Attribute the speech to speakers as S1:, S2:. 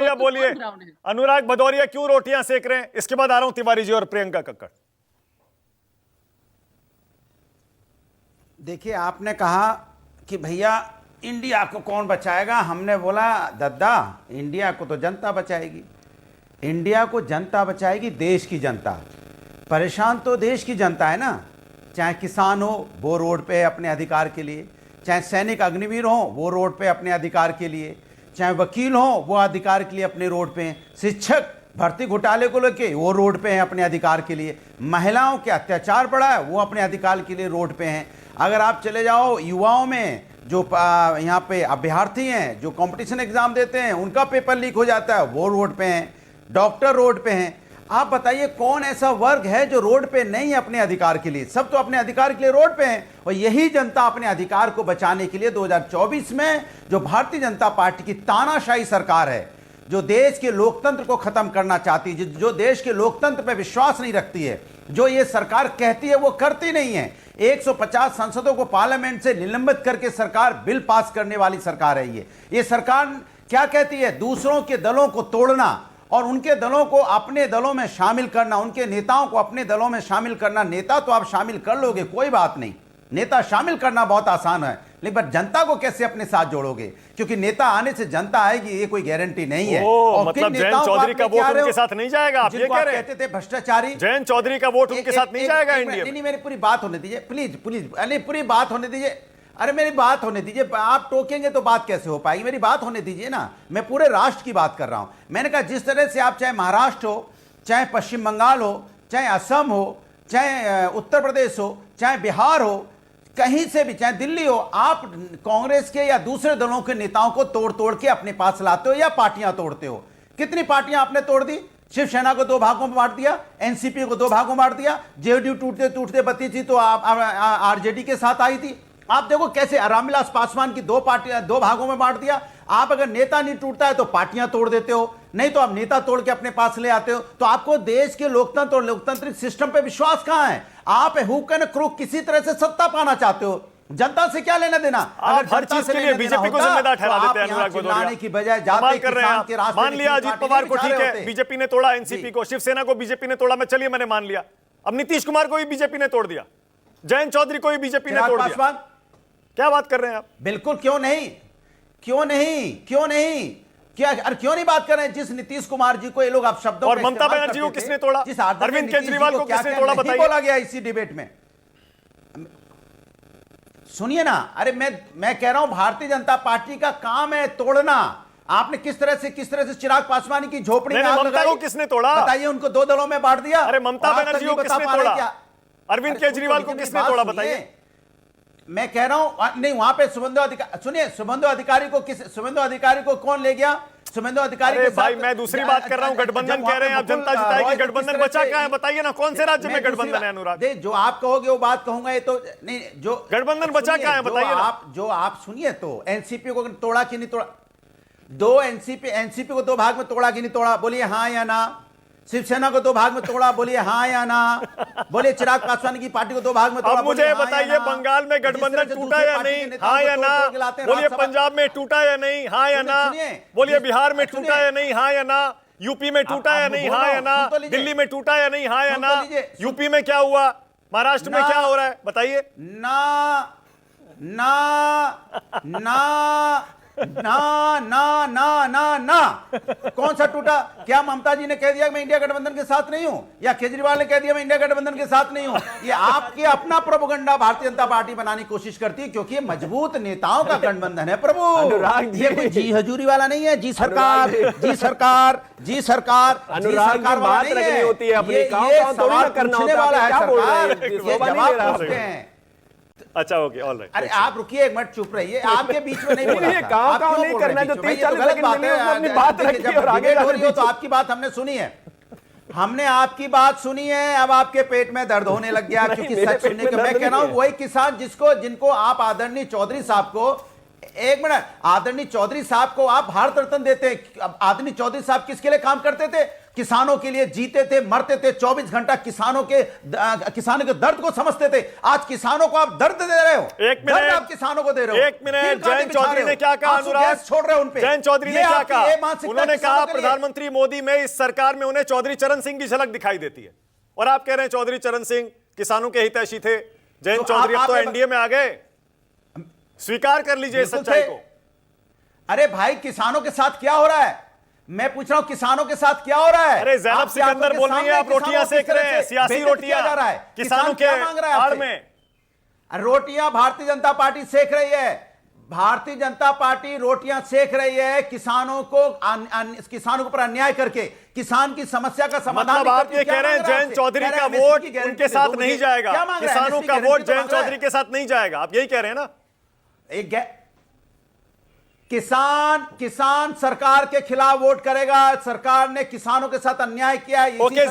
S1: भदौरिया बोलिए, अनुराग भदौरिया क्यों रोटियां सेक रहे हैं? इसके बाद आ रहा हूं तिवारी जी और प्रियंका कक्कड़।
S2: देखिए, आपने कहा कि भैया इंडिया को कौन बचाएगा। हमने बोला दद्दा, इंडिया को तो जनता बचाएगी। इंडिया को जनता बचाएगी, देश की जनता। परेशान तो देश की जनता है ना। चाहे किसान हो वो रोड पे है अपने अधिकार के लिए, चाहे सैनिक अग्निवीर हो वो रोड पे अपने अधिकार के लिए, चाहे वकील हो वो अधिकार के लिए अपने रोड पे हैं, शिक्षक भर्ती घोटाले को लेके वो रोड पे हैं अपने अधिकार के लिए, महिलाओं के अत्याचार बढ़ा है वो अपने अधिकार के लिए रोड पे हैं। अगर आप चले जाओ युवाओं में, जो यहाँ पे अभ्यर्थी हैं जो कंपटीशन एग्जाम देते हैं उनका पेपर लीक हो जाता है वो रोड पे हैं, डॉक्टर रोड पे हैं। आप बताइए कौन ऐसा वर्ग है जो रोड पे नहीं है अपने अधिकार के लिए? सब तो अपने अधिकार के लिए रोड पे हैं। और यही जनता अपने अधिकार को बचाने के लिए 2024 में जो भारतीय जनता पार्टी की तानाशाही सरकार है, जो देश के लोकतंत्र को खत्म करना चाहती है, जो देश के लोकतंत्र पे विश्वास नहीं रखती है, जो ये सरकार कहती है वो करती नहीं है। 150 सांसदों को पार्लियामेंट से निलंबित करके सरकार बिल पास करने वाली सरकार है ये सरकार क्या कहती है? दूसरों के दलों को तोड़ना और उनके दलों को अपने दलों में शामिल करना, उनके नेताओं को अपने दलों में शामिल करना। नेता तो आप शामिल कर लोगे, कोई बात नहीं, नेता शामिल करना बहुत आसान है, लेकिन जनता को कैसे अपने साथ जोड़ोगे? क्योंकि नेता आने से जनता आएगी ये कोई गारंटी नहीं है। और
S1: मतलब जयंत चौधरी का वोट उनके साथ नहीं जाएगा, आप ये कह रहे हैं?
S2: कहते थे भ्रष्टाचारी,
S1: जयंत चौधरी का वोट उनके साथ नहीं जाएगा इंडिया में?
S2: नहीं, मेरी पूरी बात होने दीजिए प्लीज प्लीज, अरे पूरी बात होने दीजिए, अरे मेरी बात होने दीजिए। आप टोकेंगे तो बात कैसे हो पाएगी? मेरी बात होने दीजिए ना, मैं पूरे राष्ट्र की बात कर रहा हूं। मैंने कहा जिस तरह से आप चाहे महाराष्ट्र हो, चाहे पश्चिम बंगाल हो, चाहे असम हो, चाहे उत्तर प्रदेश हो, चाहे बिहार हो, कहीं से भी, चाहे दिल्ली हो, आप कांग्रेस के या दूसरे दलों के नेताओं को तोड़ तोड़ के अपने पास लाते हो या पार्टियां तोड़ते हो। कितनी पार्टियां आपने तोड़ दी? शिवसेना को 2 भागों में बांट दिया, एनसीपी को 2 भागों में बांट दिया, जेडीयू टूटते टूटते बती थी तो आरजेडी के साथ आई थी। आप देखो कैसे रामविलास पासवान की 2 पार्टियां 2 भागों में बांट दिया। आप अगर नेता नहीं टूटता है तो पार्टियां तोड़ देते हो, नहीं तो आप नेता तोड़ के अपने पास ले आते हो। तो आपको देश के लोकतंत्र और लोकतांत्रिक सिस्टम पे विश्वास कहां है? आप हुक एंड क्रूक किसी तरह से सत्ता पाना चाहते हो, जनता से क्या लेना देना?
S1: आप हर चीज के लिए बीजेपी को जिम्मेदार ठहरा देते हैं अनुराग भदौरिया
S2: की बजाय जाते
S1: कर रहे हैं। मान लिया अजीत पवार को, ठीक है, बीजेपी ने तोड़ा, एनसीपी को, शिवसेना को बीजेपी ने तोड़ा, मैं चलिए मैंने मान लिया। अब नीतीश कुमार को भी बीजेपी ने तोड़ दिया, जयंत चौधरी को भी बीजेपी ने तोड़ दिया। क्या बात कर रहे हैं आप?
S2: बिल्कुल, क्यों नहीं, क्यों नहीं, क्यों नहीं, क्या क्यों नहीं बात कर रहे हैं? जिस नीतीश कुमार जी को ये लोग आप शब्दों
S1: और ममता बनर्जी को किसने तोड़ा? अरविंद केजरीवाल को किसने तोड़ा बताइए?
S2: बोला गया इसी डिबेट में, सुनिए ना। अरे मैं कह रहा हूं भारतीय जनता पार्टी का काम है तोड़ना। आपने किस तरह से चिराग पासवान की झोपड़ी में आग लगाई?
S1: किसने तोड़ा
S2: बताइए? उनको 2 दलों में बांट दिया।
S1: अरे ममता बनर्जी को किसने तोड़ा? अरविंद केजरीवाल को किसने तोड़ा बताइए?
S2: मैं कह रहा हूं नहीं, वहां पे शुभेंदु अधिकारी, सुनिए, शुभेंदु अधिकारी को कौन ले गया? शुभेंदु अधिकारी के
S1: भाई मैं दूसरी बात कर रहा हूं। गठबंधन कह रहे हैं आप, जनता जिताएगी, गठबंधन बचा क्या है बताइए ना? कौन से राज्य में गठबंधन है अनुराग?
S2: जो आप कहोगे वो बात कहूंगा, ये तो नहीं। जो
S1: गठबंधन बचा क्या है बताइए ना?
S2: जो आप सुनिए तो, एनसीपी को तोड़ा कि नहीं तोड़ा? 2 एनसीपी को 2 भाग में तोड़ा कि नहीं तोड़ा? बोलिए हाँ या ना। शिवसेना को 2 भाग में तोड़ा, बोलिए हाँ या ना। बोलिए चिराग पासवान की पार्टी को 2 भाग में तोड़ा।
S1: अब मुझे बताइए बंगाल में गठबंधन टूटा या नहीं? हाँ या ना? बोलिए पंजाब में टूटा या नहीं? हाँ या ना? बोलिए बिहार में टूटा या नहीं? हाँ या ना? यूपी में टूटा या नहीं? हाँ या ना? दिल्ली में टूटा या नहीं? हाँ या ना? यूपी में क्या हुआ? महाराष्ट्र में क्या हो रहा है बताइए?
S2: ना ना ना ना ना ना ना ना। कौन सा टूटा? क्या ममता जी ने कह दिया मैं इंडिया गठबंधन के साथ नहीं हूं, या केजरीवाल ने कह दिया मैं इंडिया गठबंधन के साथ नहीं हूं? ये आपके अपना प्रोपेगेंडा भारतीय जनता पार्टी बनाने की कोशिश करती है, क्योंकि ये मजबूत नेताओं का गठबंधन है प्रभु। ये कोई जी हजूरी वाला नहीं है। जी सरकार, जी सरकार, जी सरकार,
S3: अनुराग बात रखनी होती है, अपने काम
S2: सवाल करने वाला है सरकार, ये जवाब पूछते हैं।
S1: अच्छा ओके, ऑल राइट।
S2: अरे आप रुकिए एक मिनट, चुप रहिए, आपके बीच में नहीं बोलना था।
S3: काम नहीं करना, जो 30-40 सेकंड मिले उसमें अपनी बात रखिए और आगे
S2: हो रही हो तो आपकी बात हमने सुनी है, हमने आपकी बात सुनी है। अब आपके पेट में दर्द होने लग गया क्योंकि सच सुनने के। मैं कह रहा हूं वही किसान जिनको आप आदरणीय चौधरी साहब को एक मिनट, आदरणीय चौधरी साहब को आप भारत रत्न देते हैं। अब आदरणीय चौधरी साहब किसके लिए काम करते थे? किसानों के लिए जीते थे, मरते थे, 24 घंटा किसानों के दर्द को समझते थे। आज किसानों को आप दर्द दे रहे हो।
S1: एक मिनट,
S2: दर्द आप किसानों को दे रहे हो।
S1: एक मिनट, जयंत चौधरी ने क्या कहा? अनुराग
S2: छोड़ रहे हो उन पे।
S1: जयंत चौधरी ने क्या कहा? उन्होंने कहा
S2: किसानों के लिए।
S1: प्रधानमंत्री मोदी में इस सरकार में उन्हें चौधरी चरण सिंह की झलक दिखाई देती है, और आप कह रहे हैं चौधरी चरण सिंह किसानों के हितैषी थे। जयंत चौधरी अब तो एनडीए में आ गए, स्वीकार कर लीजिए इस सच्चाई को।
S2: अरे भाई, किसानों के साथ क्या हो रहा है? मैं पूछ रहा हूं किसानों के साथ क्या हो रहा है?
S1: अरे जैनब सिकंदर बोल रही है आप रोटियां सेक रहे हैं, सियासी रोटियां किसानों के आड़ में।
S2: रोटियां भारतीय जनता पार्टी सेक रही है। भारतीय जनता पार्टी रोटियां सेक रही है किसानों को, किसानों के ऊपर अन्याय करके किसान की समस्या का समाधान।
S1: मतलब आप ये कह रहे हैं जयंत चौधरी का वोट उनके साथ नहीं जाएगा, किसानों का वोट जयंत चौधरी के साथ नहीं जाएगा, आप यही कह रहे हैं ना?
S2: एक किसान सरकार के खिलाफ वोट करेगा। सरकार ने किसानों के साथ अन्याय किया है।
S1: ओके